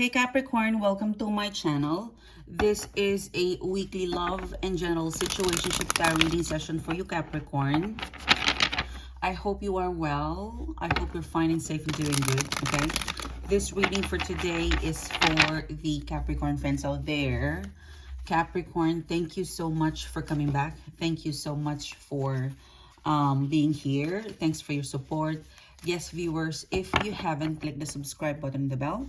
Hey Capricorn, welcome to my channel. This is a weekly love and general situationship tarot reading session for you Capricorn. I hope you are well. I hope you're fine and safe and doing good, okay? This reading for today is for the Capricorn fans out there. Capricorn, thank you so much for coming back. Thank you so much for being here. Thanks for your support. Yes, viewers, if you haven't clicked the subscribe button and the bell,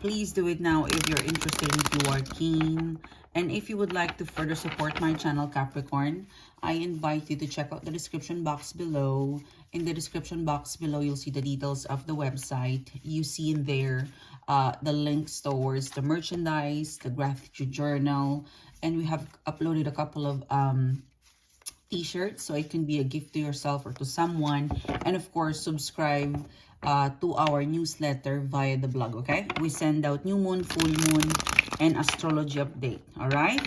please do it now if you're interested and if you are keen. And if you would like to further support my channel, Capricorn, I invite you to check out the description box below. In the description box below, you'll see the details of the website. You see in there the links towards the merchandise, the gratitude journal, and we have uploaded a couple of t-shirts, so it can be a gift to yourself or to someone. And of course, subscribe to our newsletter via the blog, okay? We send out new moon, full moon, and astrology update, all right?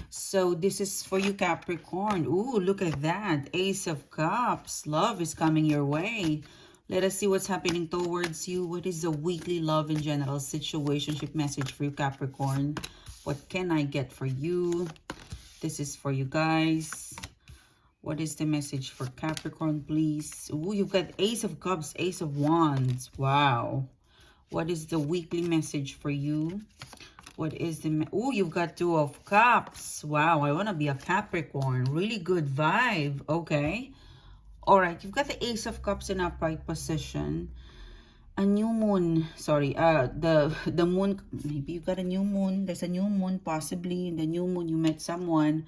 So this is for you Capricorn. Ooh, look at that, Ace of Cups. Love is coming your way. Let us see what's happening towards you. What is the weekly love and general situationship message for you Capricorn? What can I get for you? This is for you guys. What is the message for Capricorn, please? Ooh, you've got Ace of Cups, Ace of Wands. Wow. What is the weekly message for you? What is the... Ooh, you've got Two of Cups. Wow, I want to be a Capricorn. Really good vibe. Okay. All right, you've got the Ace of Cups in upright position. A new moon. Sorry, the moon. Maybe you got a new moon. There's a new moon, possibly. In the new moon, you met someone.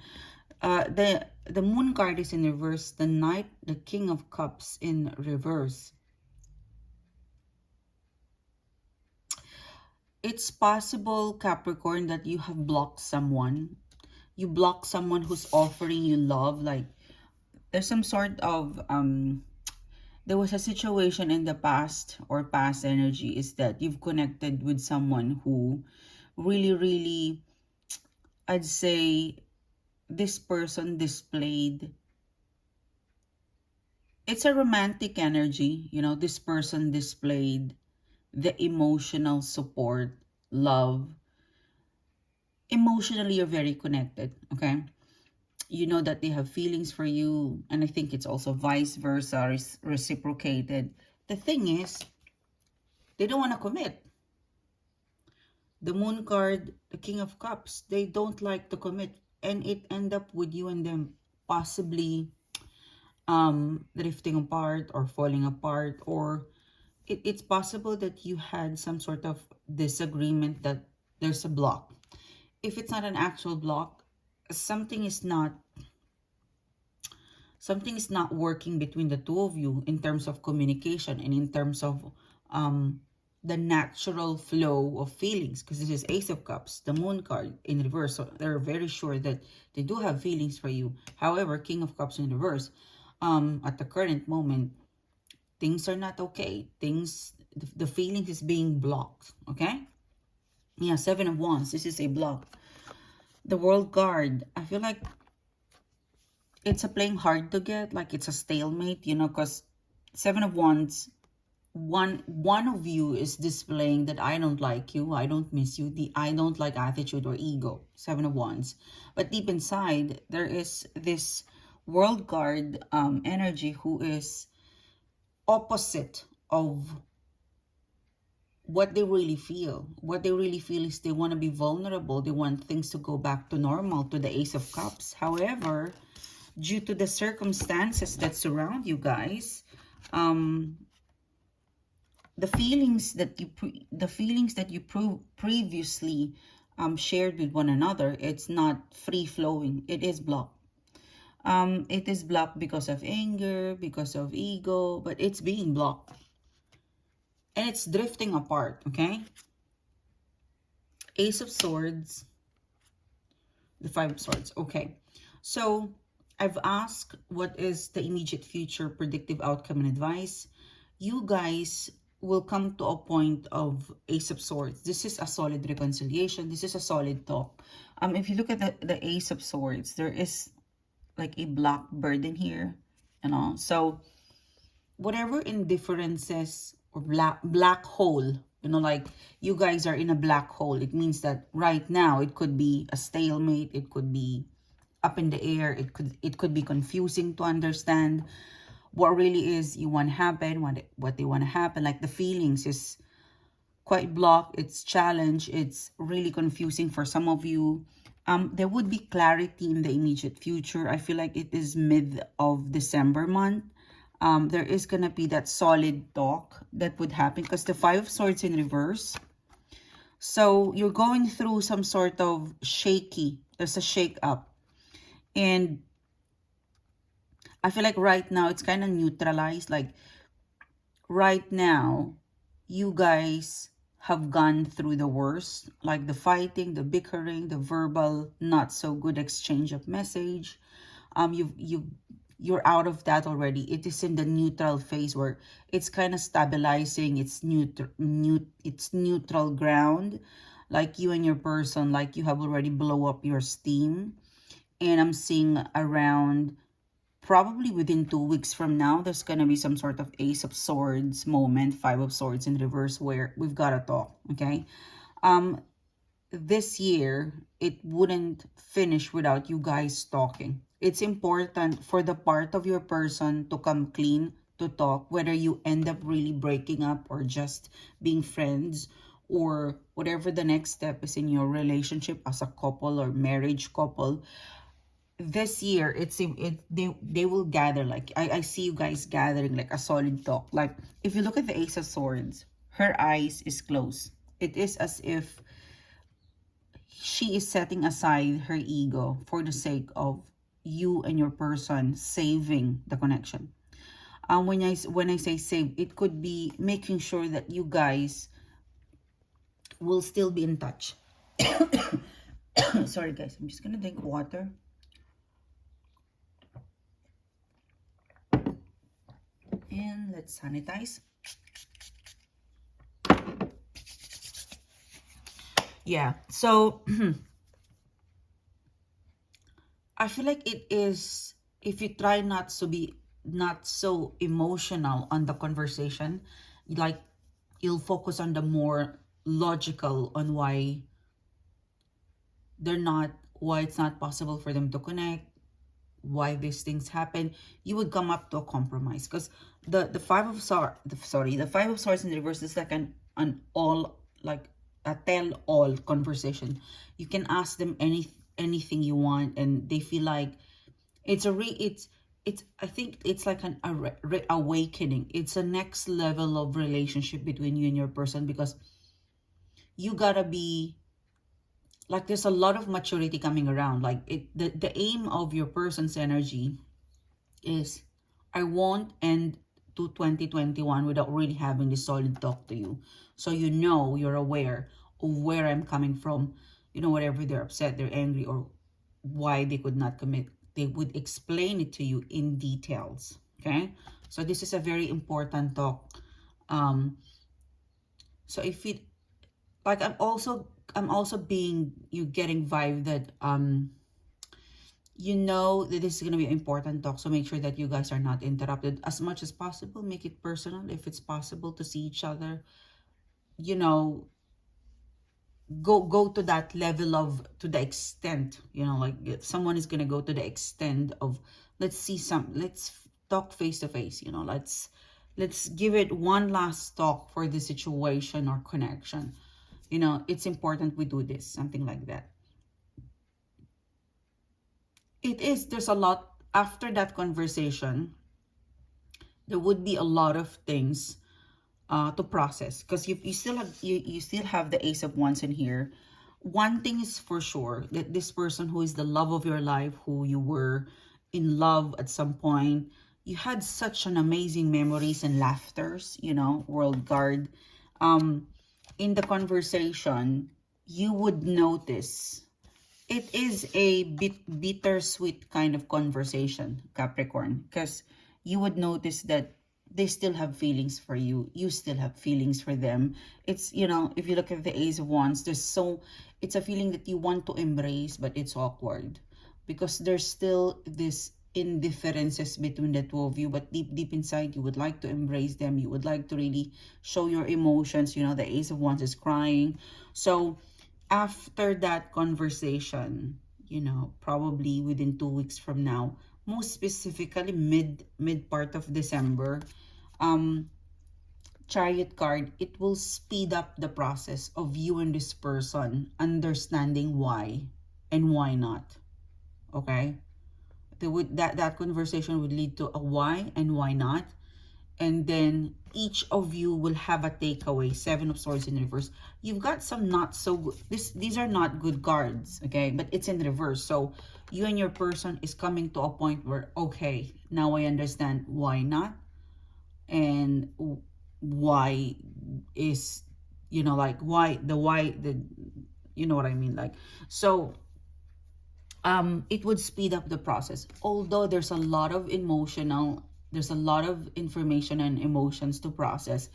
The moon card is in reverse. The Knight, the King of Cups in reverse. It's possible, Capricorn, that you have blocked someone. You block someone who's offering you love. Like, there's some sort of, there was a situation in the past or past energy is that you've connected with someone who really, I'd say, this person displayed, it's a romantic energy, you know, this person displayed the emotional support, love. Emotionally, you're very connected, okay? You know that they have feelings for you, and I think it's also vice versa, reciprocated. The thing is, they don't want to commit. The Moon card, the King of Cups, they don't like to commit, and it end up with you and them possibly drifting apart or falling apart, or it's possible that you had some sort of disagreement, that there's a block. If it's not an actual block, something is not working between the two of you in terms of communication and in terms of the natural flow of feelings, because this is Ace of Cups, the Moon card in reverse. So they're very sure that they do have feelings for you. However, King of Cups in reverse, at the current moment, things are not okay. The feelings is being blocked, okay? Yeah, Seven of Wands, this is a block. The World card, I feel like it's a playing hard to get, like it's a stalemate, you know, because Seven of Wands, one of you is displaying that I don't like you, I don't miss you, the I don't like attitude or ego, Seven of Wands. But deep inside, there is this World card energy who is opposite of what they really feel. What they really feel is they want to be vulnerable. They want things to go back to normal, to the Ace of Cups. However, due to the circumstances that surround you guys, the feelings that you previously shared with one another, it's not free flowing. It is blocked. It is blocked because of anger, because of ego, but it's being blocked. And it's drifting apart, okay? Ace of Swords, the Five of Swords, okay. So, I've asked what is the immediate future predictive outcome and advice. You guys will come to a point of Ace of Swords. This is a solid reconciliation. This is a solid talk. If you look at the Ace of Swords, there is like a black burden here, you know. So whatever indifferences or black hole You know, like you guys are in a black hole. It means that right now it could be a stalemate. It could be up in the air. It could be confusing to understand what really is you want to happen, what they want to happen. Like the feelings is quite blocked. It's challenged. It's really confusing for some of you. There would be clarity in the immediate future. I feel like it is mid of December month. There is gonna be that solid talk that would happen because the Five of Swords in reverse. So you're going through some sort of shaky. There's a shake up. And I feel like right now it's kind of neutralized. Like right now, you guys have gone through the worst, like the fighting, the bickering, the verbal, not so good exchange of message. You're out of that already. It is in the neutral phase where it's kind of stabilizing. It's neutral ground, like you and your person, like you have already blow up your steam. And I'm seeing around probably within 2 weeks from now, there's gonna be some sort of Ace of Swords moment, Five of Swords in reverse, where we've got to talk. Okay, this year it wouldn't finish without you guys talking. It's important for the part of your person to come clean, to talk, whether you end up really breaking up or just being friends, or whatever the next step is in your relationship as a couple or marriage couple. This year they will gather. Like I see you guys gathering like a solid talk. Like if you look at the Ace of Swords, her eyes is closed. It is as if she is setting aside her ego for the sake of you and your person saving the connection. When I say save, it could be making sure that you guys will still be in touch. Sorry guys, I'm just gonna drink water. And let's sanitize. Yeah, so I feel like it is, if you try not to be not so emotional on the conversation, like you'll focus on the more logical on why it's not possible for them to connect, why these things happen. You would come up to a compromise because the Five of Swords, the Five of Swords in reverse is like an all, like a tell all conversation. You can ask them anything you want, and they feel like it's I think it's like an awakening. It's a next level of relationship between you and your person, because you gotta be like, there's a lot of maturity coming around. Like the aim of your person's energy is, I won't end to 2021 without really having this solid talk to you. So you're aware of where I'm coming from. Whatever they're upset, they're angry, or why they could not commit, they would explain it to you in details. Okay? So this is a very important talk. So if it, like, I'm also getting vibe that that this is going to be an important talk. So make sure that you guys are not interrupted as much as possible. Make it personal if it's possible to see each other. Go to that level of, to the extent, like someone is going to go to the extent of, let's talk face to face. Let's give it one last talk for the situation or connection. It's important we do this, something like that. There's a lot after that conversation. There would be a lot of things to process, because you still have the Ace of Wands in here. One thing is for sure, that this person who is the love of your life, who you were in love at some point, you had such an amazing memories and laughters, world guard. In the conversation, you would notice it is a bit bittersweet kind of conversation, Capricorn, because you would notice that they still have feelings for you. You still have feelings for them. It's, if you look at the Ace of Wands, it's a feeling that you want to embrace, but it's awkward because there's still this indifferences between the two of you, but deep inside you would like to embrace them. You would like to really show your emotions. You know, the Ace of Wands is crying. So after that conversation, you know, probably within 2 weeks from now, most specifically mid part of December, Chariot card, it will speed up the process of you and this person understanding why and why not. Okay, that conversation would lead to a why and why not, and then each of you will have a takeaway. Seven of Swords in reverse. You've got some not so good, these are not good cards, okay, but it's in reverse. So you and your person is coming to a point where, okay, now I understand why not, and why is, you know, like why the you know what I mean, like, so it would speed up the process. Although there's a lot of information and emotions to process,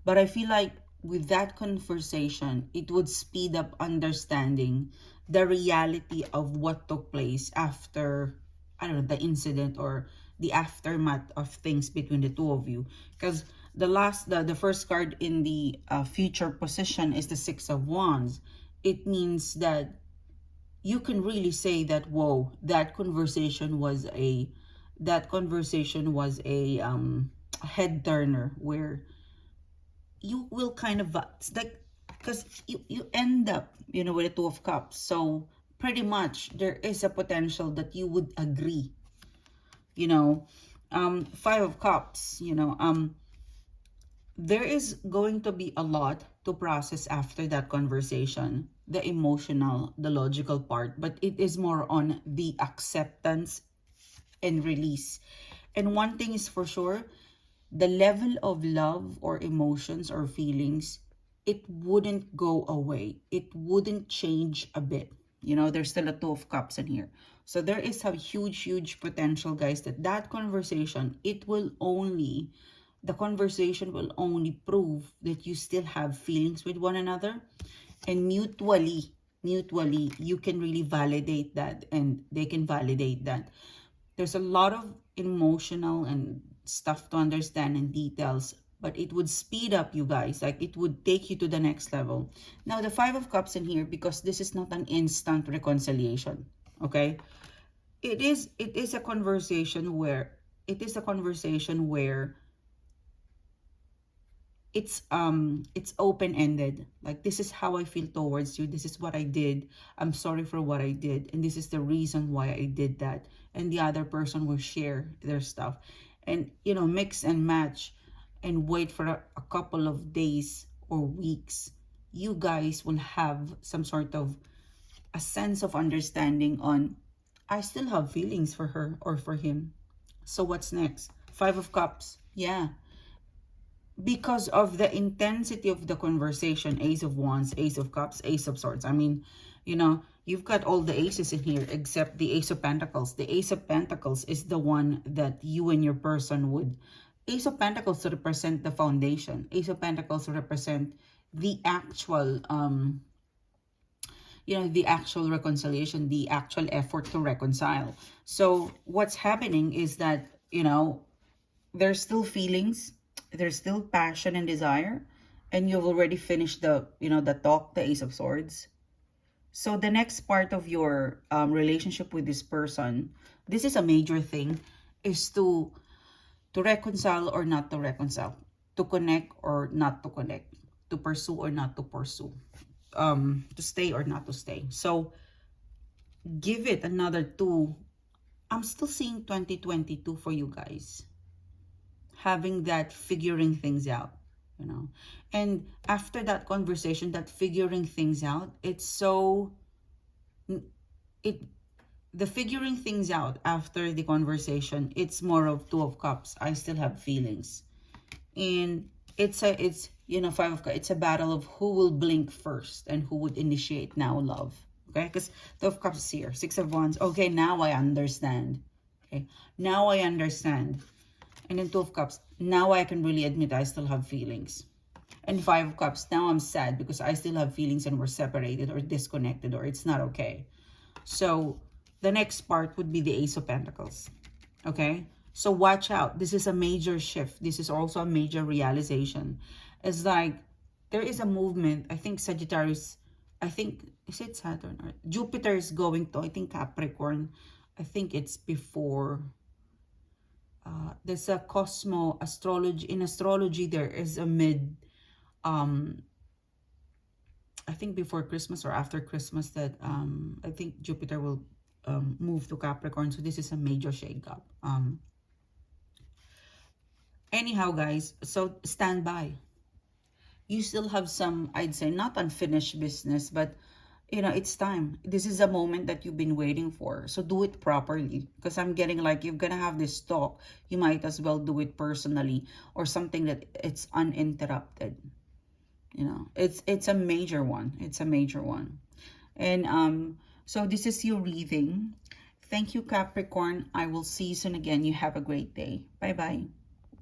but I feel like with that conversation, it would speed up understanding the reality of what took place after, I don't know, the incident or the aftermath of things between the two of you. Because the first card in the future position is the Six of Wands. It means that you can really say that, whoa, that conversation was a head turner, where you will kind of, it's like, because you end up, you know, with a Two of Cups. So pretty much there is a potential that you would agree, you know. Five of Cups, you know, there is going to be a lot to process after that conversation, the emotional, the logical part, but it is more on the acceptance and release. And one thing is for sure, the level of love or emotions or feelings, it wouldn't go away. It wouldn't change a bit. You know, there's still a Two of Cups in here. So there is a huge potential, guys, that conversation, the conversation will only prove that you still have feelings with one another, and mutually you can really validate that, and they can validate that. There's a lot of emotional and stuff to understand and details, but it would speed up, you guys, like it would take you to the next level. Now the Five of Cups in here, because this is not an instant reconciliation, okay? It is a conversation where it's open-ended. Like, this is how I feel towards you, this is what I did, I'm sorry for what I did, and this is the reason why I did that. And the other person will share their stuff, and, you know, mix and match, and wait for a couple of days or weeks. You guys will have some sort of a sense of understanding on, I still have feelings for her or for him. So what's next? Five of Cups. Yeah, because of the intensity of the conversation. Ace of Wands, Ace of Cups, Ace of Swords. I mean, you know, you've got all the aces in here except the Ace of Pentacles. The Ace of Pentacles is the one that you and your person would. Ace of Pentacles represent the foundation. Ace of Pentacles represent the actual, you know, the actual reconciliation, the actual effort to reconcile. So what's happening is that, you know, there's still feelings, there's still passion and desire, and you've already finished the, you know, the talk, the Ace of Swords. So the next part of your relationship with this person, this is a major thing, is to reconcile or not to reconcile, to connect or not to connect, to pursue or not to pursue, to stay or not to stay. So give it another two. I'm still seeing 2022 for you guys, having that figuring things out, you know. And after that conversation, that figuring things out, the figuring things out after the conversation, it's more of Two of Cups. I still have feelings, and it's you know, Five of Cups, it's a battle of who will blink first and who would initiate now love. Okay, because Two of Cups is here. Six of Wands. Okay, now I understand. Okay, now I understand. And then Two of Cups, now I can really admit I still have feelings. And Five of Cups, now I'm sad because I still have feelings and we're separated or disconnected, or it's not okay. So the next part would be the Ace of Pentacles. Okay, so watch out. This is a major shift. This is also a major realization. It's like there is a movement. I think Sagittarius, I think, is it Saturn or Jupiter is going to, I think, Capricorn. I think it's before. There's a cosmo astrology. In astrology, there is a um, I think before Christmas or after Christmas that I think Jupiter will move to Capricorn. So this is a major shakeup. Anyhow, guys, so stand by. You still have some, I'd say, not unfinished business, but you know, it's time. This is a moment that you've been waiting for. So do it properly. Because I'm getting like, you're gonna have this talk. You might as well do it personally or something that it's uninterrupted. You know, it's a major one. It's a major one. And so this is your reading. Thank you, Capricorn. I will see you soon again. You have a great day. Bye bye.